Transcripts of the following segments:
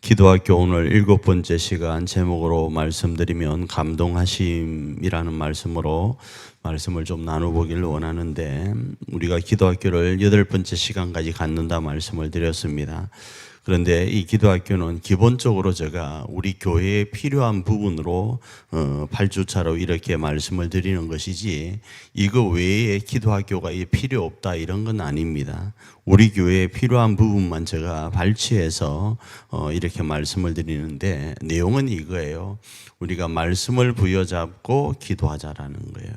기도학교 오늘 7번째 시간 제목으로 말씀드리면 감동하심이라는 말씀으로 말씀을 좀 나눠보기를 원하는데, 우리가 기도학교를 8번째 시간까지 갖는다 말씀을 드렸습니다. 그런데 이 기도학교는 기본적으로 제가 우리 교회에 필요한 부분으로 8주차로 이렇게 말씀을 드리는 것이지, 이거 외에 기도학교가 필요 없다 이런 건 아닙니다. 우리 교회에 필요한 부분만 제가 발췌해서 이렇게 말씀을 드리는데, 내용은 이거예요. 우리가 말씀을 부여잡고 기도하자라는 거예요.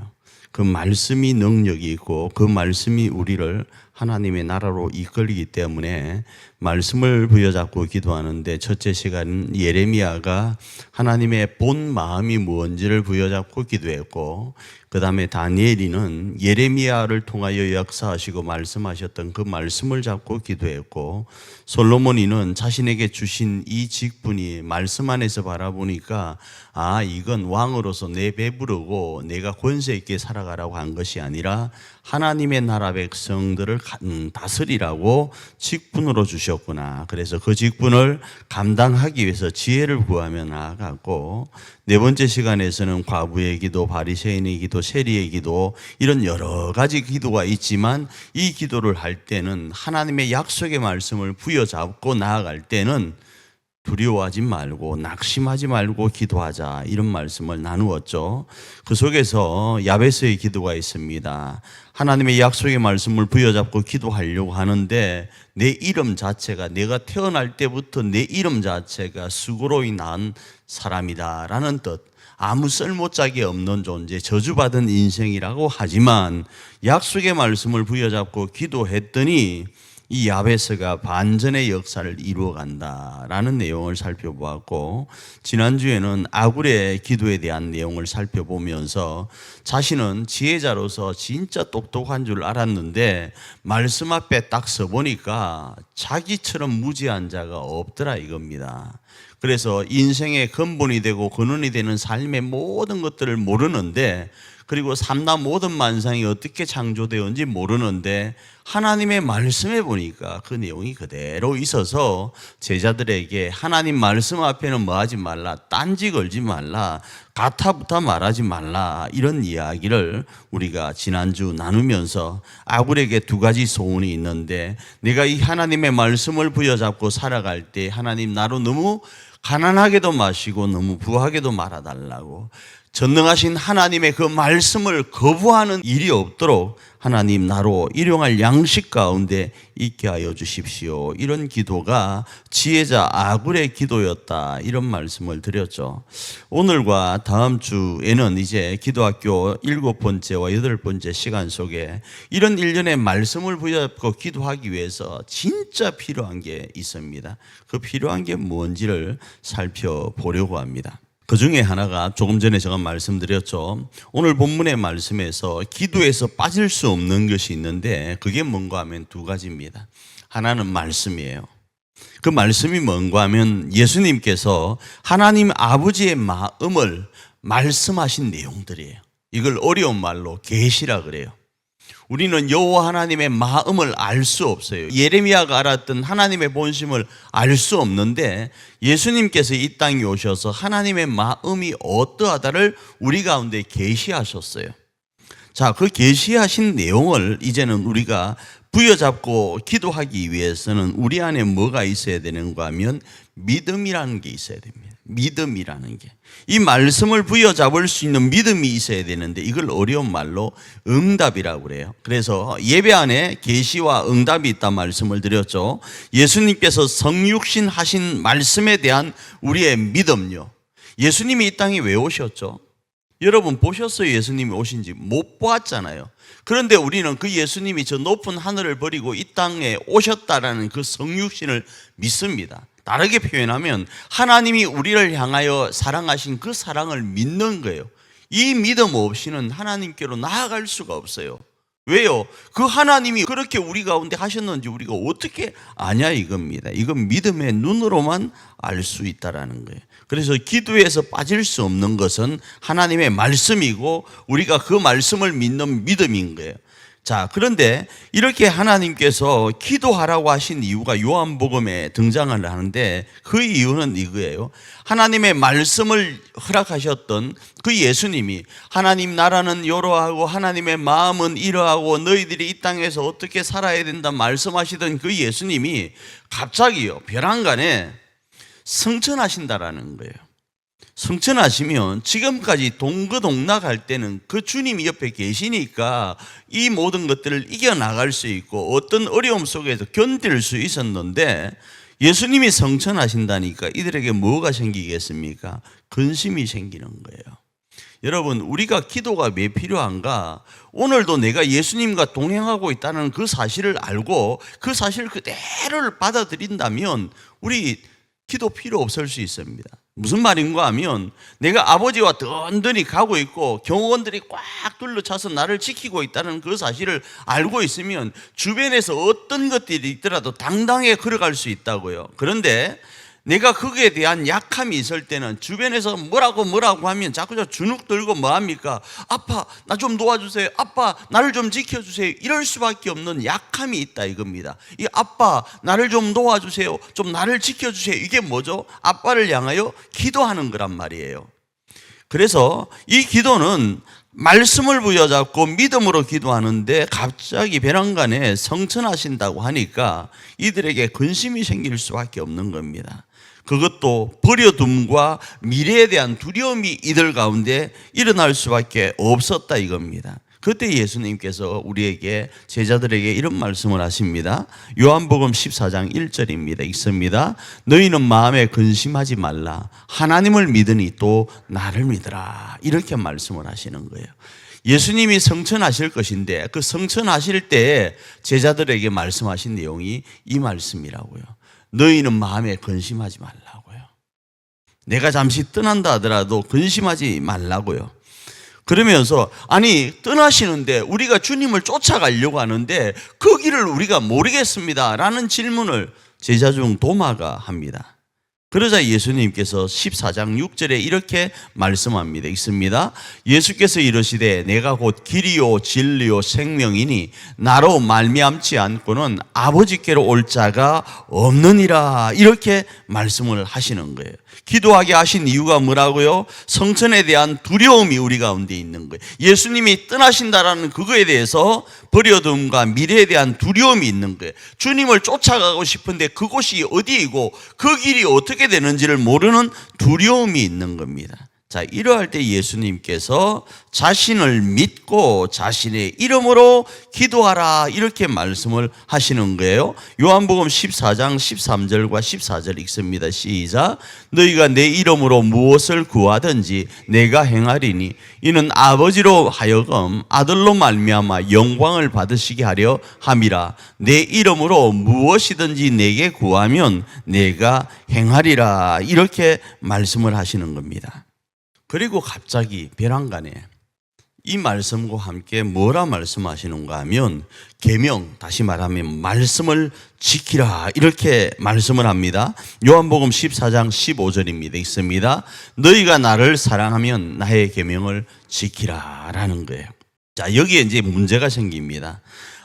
그 말씀이 능력이 있고 그 말씀이 우리를 하나님의 나라로 이끌리기 때문에 말씀을 부여잡고 기도하는데, 첫째 시간은 예레미야가 하나님의 본 마음이 무엇인지를 부여잡고 기도했고, 그 다음에 다니엘이는 예레미야를 통하여 역사하시고 말씀하셨던 그 말씀을 잡고 기도했고, 솔로몬이는 자신에게 주신 이 직분이 말씀 안에서 바라보니까 이건 왕으로서 내 배부르고 내가 권세 있게 살아가라고 한 것이 아니라 하나님의 나라 백성들을 다스리라고 직분으로 주셨구나. 그래서 그 직분을 감당하기 위해서 지혜를 구하며 나아갔고, 네 번째 시간에서는 과부의 기도, 바리새인의 기도, 세리의 기도, 이런 여러 가지 기도가 있지만 이 기도를 할 때는 하나님의 약속의 말씀을 부여잡고 나아갈 때는 두려워하지 말고 낙심하지 말고 기도하자, 이런 말씀을 나누었죠. 그 속에서 야베스의 기도가 있습니다. 하나님의 약속의 말씀을 부여잡고 기도하려고 하는데, 내 이름 자체가, 내가 태어날 때부터 내 이름 자체가 수고로이 난 사람이다 라는 뜻, 아무 쓸모짝이 없는 존재, 저주받은 인생이라고 하지만 약속의 말씀을 부여잡고 기도했더니 이 야베스가 반전의 역사를 이루어간다라는 내용을 살펴보았고, 지난주에는 아굴의 기도에 대한 내용을 살펴보면서 자신은 지혜자로서 진짜 똑똑한 줄 알았는데 말씀 앞에 딱 서보니까 자기처럼 무지한 자가 없더라 이겁니다. 그래서 인생의 근본이 되고 근원이 되는 삶의 모든 것들을 모르는데, 그리고 삼나 모든 만상이 어떻게 창조되었는지 모르는데 하나님의 말씀에 보니까 그 내용이 그대로 있어서 제자들에게 하나님 말씀 앞에는 뭐 하지 말라, 딴지 걸지 말라, 가타부타 말하지 말라, 이런 이야기를 우리가 지난주 나누면서 아굴에게 두 가지 소원이 있는데, 내가 이 하나님의 말씀을 부여잡고 살아갈 때 하나님 나로 너무 가난하게도 마시고 너무 부하게도 말아달라고, 전능하신 하나님의 그 말씀을 거부하는 일이 없도록 하나님 나로 일용할 양식 가운데 있게 하여 주십시오, 이런 기도가 지혜자 아굴의 기도였다, 이런 말씀을 드렸죠. 오늘과 다음 주에는 이제 기도학교 7번째와 8번째 시간 속에 이런 일련의 말씀을 부여잡고 기도하기 위해서 진짜 필요한 게 있습니다. 그 필요한 게 뭔지를 살펴보려고 합니다. 그 중에 하나가 조금 전에 제가 말씀드렸죠. 오늘 본문의 말씀에서 기도에서 빠질 수 없는 것이 있는데, 그게 뭔가 하면 두 가지입니다. 하나는 말씀이에요. 그 말씀이 뭔가 하면 예수님께서 하나님 아버지의 마음을 말씀하신 내용들이에요. 이걸 어려운 말로 계시라 그래요. 우리는 여호와 하나님의 마음을 알 수 없어요. 예레미야가 알았던 하나님의 본심을 알 수 없는데, 예수님께서 이 땅에 오셔서 하나님의 마음이 어떠하다를 우리 가운데 계시하셨어요. 자, 그 계시하신 내용을 이제는 우리가 부여잡고 기도하기 위해서는 우리 안에 뭐가 있어야 되는가 하면 믿음이라는 게 있어야 됩니다. 믿음이라는 게, 이 말씀을 부여잡을 수 있는 믿음이 있어야 되는데, 이걸 어려운 말로 응답이라고 그래요. 그래서 예배 안에 계시와 응답이 있다 말씀을 드렸죠. 예수님께서 성육신 하신 말씀에 대한 우리의 믿음요. 예수님이 이 땅에 왜 오셨죠? 여러분 보셨어요? 예수님이 오신지 못 보았잖아요. 그런데 우리는 그 예수님이 저 높은 하늘을 버리고 이 땅에 오셨다라는 그 성육신을 믿습니다. 다르게 표현하면 하나님이 우리를 향하여 사랑하신 그 사랑을 믿는 거예요. 이 믿음 없이는 하나님께로 나아갈 수가 없어요. 왜요? 그 하나님이 그렇게 우리 가운데 하셨는지 우리가 어떻게 아냐 이겁니다. 이건 믿음의 눈으로만 알 수 있다라는 거예요. 그래서 기도에서 빠질 수 없는 것은 하나님의 말씀이고 우리가 그 말씀을 믿는 믿음인 거예요. 자, 그런데 이렇게 하나님께서 기도하라고 하신 이유가 요한복음에 등장을 하는데 그 이유는 이거예요. 하나님의 말씀을 허락하셨던 그 예수님이 하나님 나라는 이러하고 하나님의 마음은 이러하고 너희들이 이 땅에서 어떻게 살아야 된다 말씀하시던 그 예수님이 갑자기요 벼랑간에 승천하신다라는 거예요. 승천하시면 지금까지 동거동락할 때는 그 주님이 옆에 계시니까 이 모든 것들을 이겨나갈 수 있고 어떤 어려움 속에서 견딜 수 있었는데 예수님이 승천하신다니까 이들에게 뭐가 생기겠습니까? 근심이 생기는 거예요. 여러분, 우리가 기도가 왜 필요한가? 오늘도 내가 예수님과 동행하고 있다는 그 사실을 알고 그 사실 그대로를 받아들인다면 우리 기도 필요 없을 수 있습니다. 무슨 말인가 하면 내가 아버지와 든든히 가고 있고 경호원들이 꽉 둘러차서 나를 지키고 있다는 그 사실을 알고 있으면 주변에서 어떤 것들이 있더라도 당당하게 걸어갈 수 있다고요. 그런데 내가 거기에 대한 약함이 있을 때는 주변에서 뭐라고 하면 자꾸 주눅 들고 뭐합니까? 아빠 나 좀 도와주세요. 아빠 나를 좀 지켜주세요. 이럴 수밖에 없는 약함이 있다 이겁니다. 이 아빠 나를 좀 도와주세요. 좀 나를 지켜주세요. 이게 뭐죠? 아빠를 향하여 기도하는 거란 말이에요. 그래서 이 기도는 말씀을 부여잡고 믿음으로 기도하는데 갑자기 벼랑간에 성천하신다고 하니까 이들에게 근심이 생길 수밖에 없는 겁니다. 그것도 버려둠과 미래에 대한 두려움이 이들 가운데 일어날 수밖에 없었다 이겁니다. 그때 예수님께서 우리에게 제자들에게 이런 말씀을 하십니다. 요한복음 14장 1절입니다. 읽습니다. 너희는 마음에 근심하지 말라. 하나님을 믿으니 또 나를 믿으라. 이렇게 말씀을 하시는 거예요. 예수님이 성천하실 것인데 그 성천하실 때 제자들에게 말씀하신 내용이 이 말씀이라고요. 너희는 마음에 근심하지 말라고요. 내가 잠시 떠난다 하더라도 근심하지 말라고요. 그러면서 아니 떠나시는데 우리가 주님을 쫓아가려고 하는데 그 길을 우리가 모르겠습니다 라는 질문을 제자 중 도마가 합니다. 그러자 예수님께서 14장 6절에 이렇게 말씀합니다. 읽습니다. 예수께서 이르시되 내가 곧 길이요 진리요 생명이니 나로 말미암지 않고는 아버지께로 올 자가 없느니라. 이렇게 말씀을 하시는 거예요. 기도하게 하신 이유가 뭐라고요? 성천에 대한 두려움이 우리 가운데 있는 거예요. 예수님이 떠나신다라는 그거에 대해서 버려둠과 미래에 대한 두려움이 있는 거예요. 주님을 쫓아가고 싶은데 그곳이 어디이고 그 길이 어떻게 되는지를 모르는 두려움이 있는 겁니다. 자, 이러할 때 예수님께서 자신을 믿고 자신의 이름으로 기도하라 이렇게 말씀을 하시는 거예요. 요한복음 14장 13절과 14절 읽습니다. 시작. 너희가 내 이름으로 무엇을 구하든지 내가 행하리니 이는 아버지로 하여금 아들로 말미암아 영광을 받으시게 하려 함이라. 내 이름으로 무엇이든지 내게 구하면 내가 행하리라 이렇게 말씀을 하시는 겁니다. 그리고 갑자기 벼랑간에 이 말씀과 함께 뭐라 말씀하시는가 하면 계명, 다시 말하면 말씀을 지키라 이렇게 말씀을 합니다. 요한복음 14장 15절입니다. 있습니다. 너희가 나를 사랑하면 나의 계명을 지키라 라는 거예요. 자, 여기에 이제 문제가 생깁니다.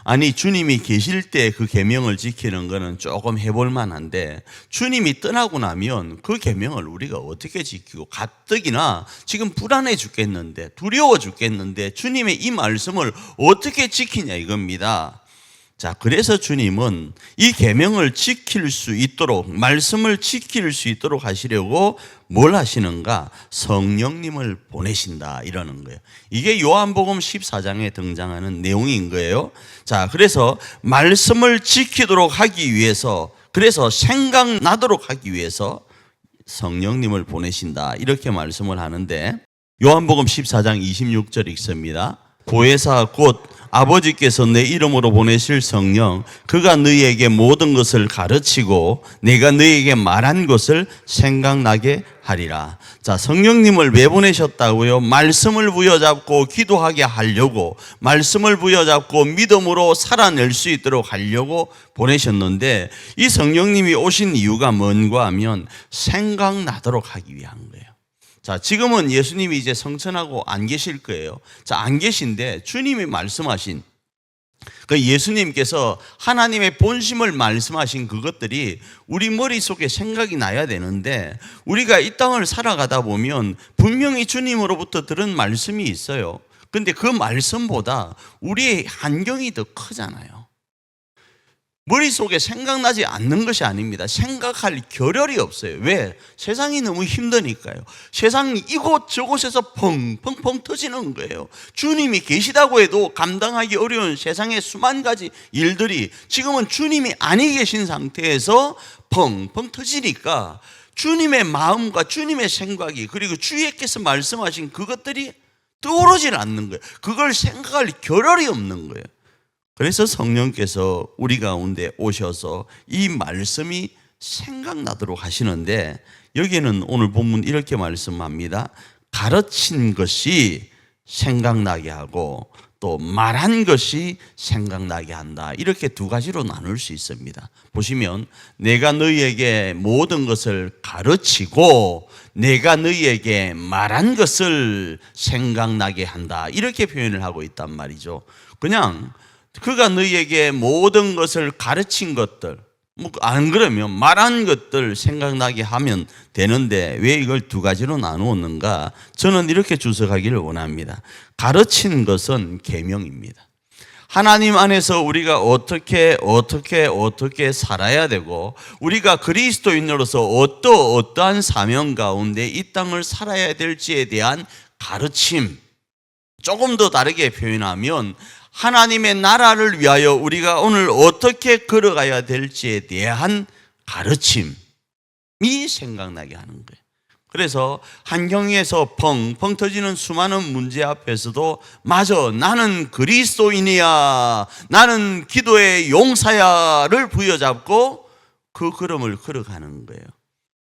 아니 주님이 계실 때 그 계명을 지키는 거는 조금 해볼 만한데 주님이 떠나고 나면 그 계명을 우리가 어떻게 지키고 가뜩이나 지금 불안해 죽겠는데 두려워 죽겠는데 주님의 이 말씀을 어떻게 지키냐 이겁니다. 자, 그래서 주님은 이 계명을 지킬 수 있도록 말씀을 지킬 수 있도록 하시려고 뭘 하시는가? 성령님을 보내신다 이러는 거예요. 이게 요한복음 14장에 등장하는 내용인 거예요. 자, 그래서 말씀을 지키도록 하기 위해서 그래서 생각나도록 하기 위해서 성령님을 보내신다 이렇게 말씀을 하는데 요한복음 14장 26절 읽습니다. 보혜사 곧 아버지께서 내 이름으로 보내실 성령 그가 너희에게 모든 것을 가르치고 내가 너희에게 말한 것을 생각나게 하리라. 자, 성령님을 왜 보내셨다고요? 말씀을 부여잡고 기도하게 하려고 말씀을 부여잡고 믿음으로 살아낼 수 있도록 하려고 보내셨는데 이 성령님이 오신 이유가 뭔가 하면 생각나도록 하기 위한 거예요. 자, 지금은 예수님이 이제 성천하고 안 계실 거예요. 자, 안 계신데 주님이 말씀하신 그 예수님께서 하나님의 본심을 말씀하신 그것들이 우리 머릿속에 생각이 나야 되는데, 우리가 이 땅을 살아가다 보면 분명히 주님으로부터 들은 말씀이 있어요. 근데 그 말씀보다 우리의 환경이 더 크잖아요. 머릿속에 생각나지 않는 것이 아닙니다. 생각할 겨를이 없어요. 왜? 세상이 너무 힘드니까요. 세상이 이곳저곳에서 펑펑펑 터지는 거예요. 주님이 계시다고 해도 감당하기 어려운 세상의 수만 가지 일들이 지금은 주님이 아니 계신 상태에서 펑펑 터지니까 주님의 마음과 주님의 생각이, 그리고 주께서 말씀하신 그것들이 떠오르질 않는 거예요. 그걸 생각할 겨를이 없는 거예요. 그래서 성령께서 우리 가운데 오셔서 이 말씀이 생각나도록 하시는데, 여기는 오늘 본문 이렇게 말씀합니다. 가르친 것이 생각나게 하고 또 말한 것이 생각나게 한다. 이렇게 두 가지로 나눌 수 있습니다. 보시면 내가 너희에게 모든 것을 가르치고 내가 너희에게 말한 것을 생각나게 한다. 이렇게 표현을 하고 있단 말이죠. 그냥 그가 너희에게 모든 것을 가르친 것들, 안 그러면 말한 것들 생각나게 하면 되는데 왜 이걸 두 가지로 나누었는가? 저는 이렇게 주석하기를 원합니다. 가르친 것은 계명입니다. 하나님 안에서 우리가 어떻게 살아야 되고, 우리가 그리스도인으로서 어떠한 사명 가운데 이 땅을 살아야 될지에 대한 가르침. 조금 더 다르게 표현하면 하나님의 나라를 위하여 우리가 오늘 어떻게 걸어가야 될지에 대한 가르침이 생각나게 하는 거예요. 그래서 환경에서 펑펑 터지는 수많은 문제 앞에서도 맞아, 나는 그리스도인이야, 나는 기도의 용사야를 부여잡고 그 걸음을 걸어가는 거예요.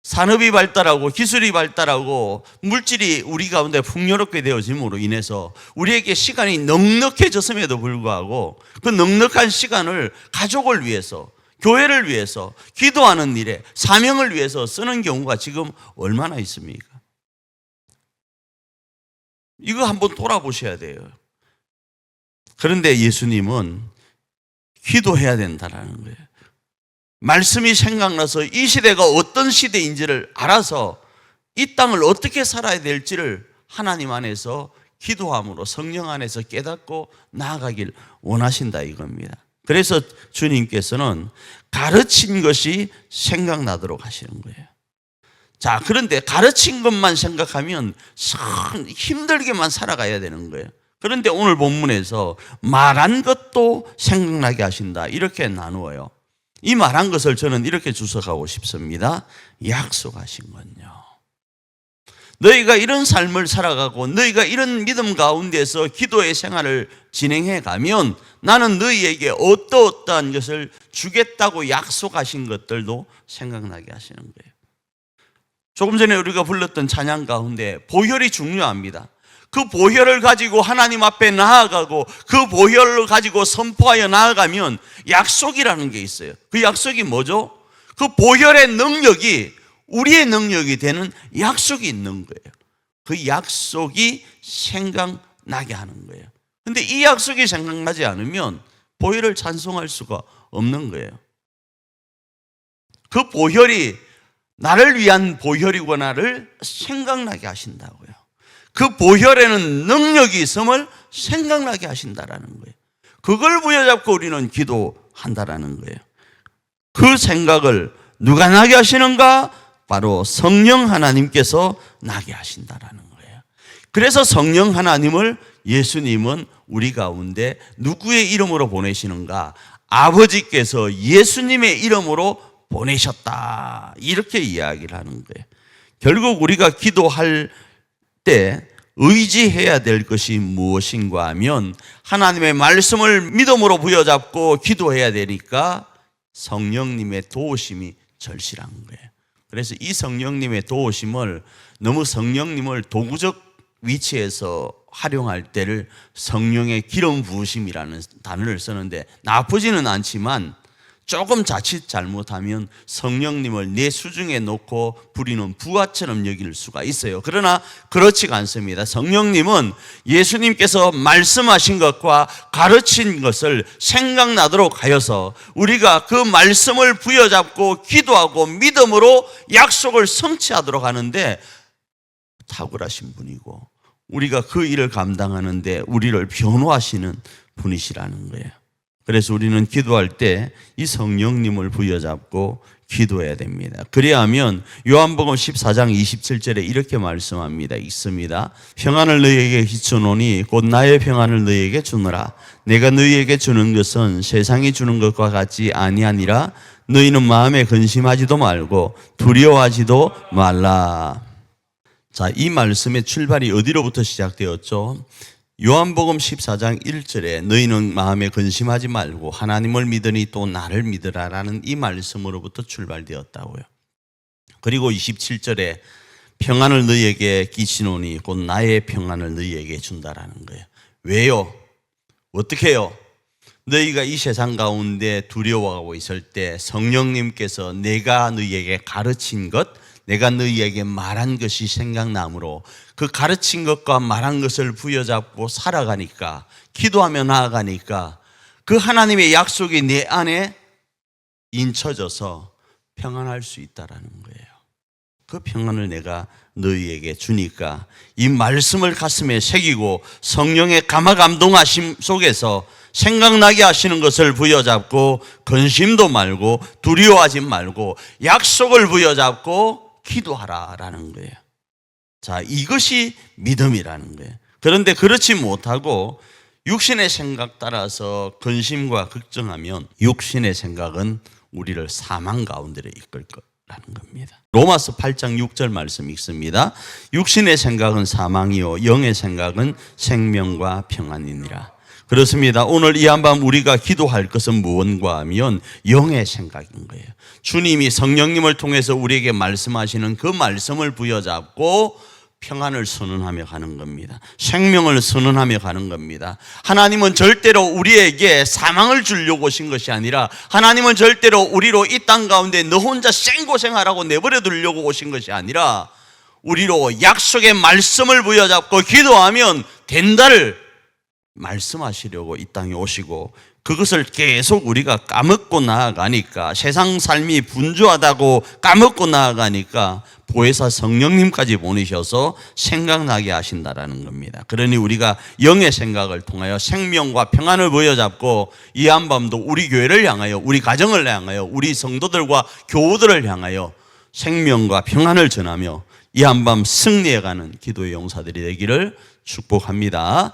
산업이 발달하고 기술이 발달하고 물질이 우리 가운데 풍요롭게 되어짐으로 인해서 우리에게 시간이 넉넉해졌음에도 불구하고 그 넉넉한 시간을 가족을 위해서, 교회를 위해서, 기도하는 일에, 사명을 위해서 쓰는 경우가 지금 얼마나 있습니까? 이거 한번 돌아보셔야 돼요. 그런데 예수님은 기도해야 된다는 거예요. 말씀이 생각나서 이 시대가 어떤 시대인지를 알아서 이 땅을 어떻게 살아야 될지를 하나님 안에서 기도함으로 성령 안에서 깨닫고 나아가길 원하신다 이겁니다. 그래서 주님께서는 가르친 것이 생각나도록 하시는 거예요. 자, 그런데 가르친 것만 생각하면 힘들게만 살아가야 되는 거예요. 그런데 오늘 본문에서 말한 것도 생각나게 하신다 이렇게 나누어요. 이 말한 것을 저는 이렇게 주석하고 싶습니다. 약속하신 건요, 너희가 이런 삶을 살아가고 너희가 이런 믿음 가운데서 기도의 생활을 진행해 가면 나는 너희에게 어떠한 것을 주겠다고 약속하신 것들도 생각나게 하시는 거예요. 조금 전에 우리가 불렀던 찬양 가운데 보혈이 중요합니다. 그 보혈을 가지고 하나님 앞에 나아가고 그 보혈을 가지고 선포하여 나아가면 약속이라는 게 있어요. 그 약속이 뭐죠? 그 보혈의 능력이 우리의 능력이 되는 약속이 있는 거예요. 그 약속이 생각나게 하는 거예요. 근데 이 약속이 생각나지 않으면 보혈을 찬송할 수가 없는 거예요. 그 보혈이 나를 위한 보혈이구나를 생각나게 하신다고요. 그 보혈에는 능력이 있음을 생각나게 하신다라는 거예요. 그걸 부여잡고 우리는 기도한다라는 거예요. 그 생각을 누가 나게 하시는가? 바로 성령 하나님께서 나게 하신다라는 거예요. 그래서 성령 하나님을 예수님은 우리 가운데 누구의 이름으로 보내시는가? 아버지께서 예수님의 이름으로 보내셨다. 이렇게 이야기를 하는 거예요. 결국 우리가 기도할 때 의지해야 될 것이 무엇인가 하면 하나님의 말씀을 믿음으로 부여잡고 기도해야 되니까 성령님의 도우심이 절실한 거예요. 그래서 이 성령님의 도우심을 너무 성령님을 도구적 위치에서 활용할 때를 성령의 기름 부으심이라는 단어를 쓰는데 나쁘지는 않지만 조금 자칫 잘못하면 성령님을 내 수중에 놓고 부리는 부하처럼 여길 수가 있어요. 그러나 그렇지가 않습니다. 성령님은 예수님께서 말씀하신 것과 가르친 것을 생각나도록 하여서 우리가 그 말씀을 부여잡고 기도하고 믿음으로 약속을 성취하도록 하는데 탁월하신 분이고, 우리가 그 일을 감당하는데 우리를 변호하시는 분이시라는 거예요. 그래서 우리는 기도할 때 이 성령님을 부여잡고 기도해야 됩니다. 그래야 하면 요한복음 14장 27절에 이렇게 말씀합니다. 있습니다. 평안을 너희에게 비추노니 곧 나의 평안을 너희에게 주노라. 내가 너희에게 주는 것은 세상이 주는 것과 같지 아니하니라. 너희는 마음에 근심하지도 말고 두려워하지도 말라. 자, 이 말씀의 출발이 어디로부터 시작되었죠? 요한복음 14장 1절에 너희는 마음에 근심하지 말고 하나님을 믿으니 또 나를 믿으라라는 이 말씀으로부터 출발되었다고요. 그리고 27절에 평안을 너희에게 끼치노니 곧 나의 평안을 너희에게 준다라는 거예요. 왜요? 어떻게 해요? 너희가 이 세상 가운데 두려워하고 있을 때 성령님께서 내가 너희에게 가르친 것, 내가 너희에게 말한 것이 생각나므로 그 가르친 것과 말한 것을 부여잡고 살아가니까, 기도하며 나아가니까 그 하나님의 약속이 내 안에 인쳐져서 평안할 수 있다라는 거예요. 그 평안을 내가 너희에게 주니까 이 말씀을 가슴에 새기고 성령의 감화감동하심 속에서 생각나게 하시는 것을 부여잡고 근심도 말고 두려워하지 말고 약속을 부여잡고 기도하라라는 거예요. 자, 이것이 믿음이라는 거예요. 그런데 그렇지 못하고 육신의 생각 따라서 근심과 걱정하면 육신의 생각은 우리를 사망 가운데로 이끌 거라는 겁니다. 로마서 8장 6절 말씀 읽습니다. 육신의 생각은 사망이요 영의 생각은 생명과 평안이니라. 그렇습니다. 오늘 이 한밤 우리가 기도할 것은 무엇인가 하면 영의 생각인 거예요. 주님이 성령님을 통해서 우리에게 말씀하시는 그 말씀을 부여잡고 평안을 선언하며 가는 겁니다. 생명을 선언하며 가는 겁니다. 하나님은 절대로 우리에게 사망을 주려고 오신 것이 아니라 하나님은 절대로 우리로 이 땅 가운데 너 혼자 생고생하라고 내버려 두려고 오신 것이 아니라 우리로 약속의 말씀을 부여잡고 기도하면 된다를 말씀하시려고 이 땅에 오시고, 그것을 계속 우리가 까먹고 나아가니까, 세상 삶이 분주하다고 까먹고 나아가니까 보혜사 성령님까지 보내셔서 생각나게 하신다라는 겁니다. 그러니 우리가 영의 생각을 통하여 생명과 평안을 부여잡고 이 한밤도 우리 교회를 향하여, 우리 가정을 향하여, 우리 성도들과 교우들을 향하여 생명과 평안을 전하며 이 한밤 승리해가는 기도의 용사들이 되기를 축복합니다.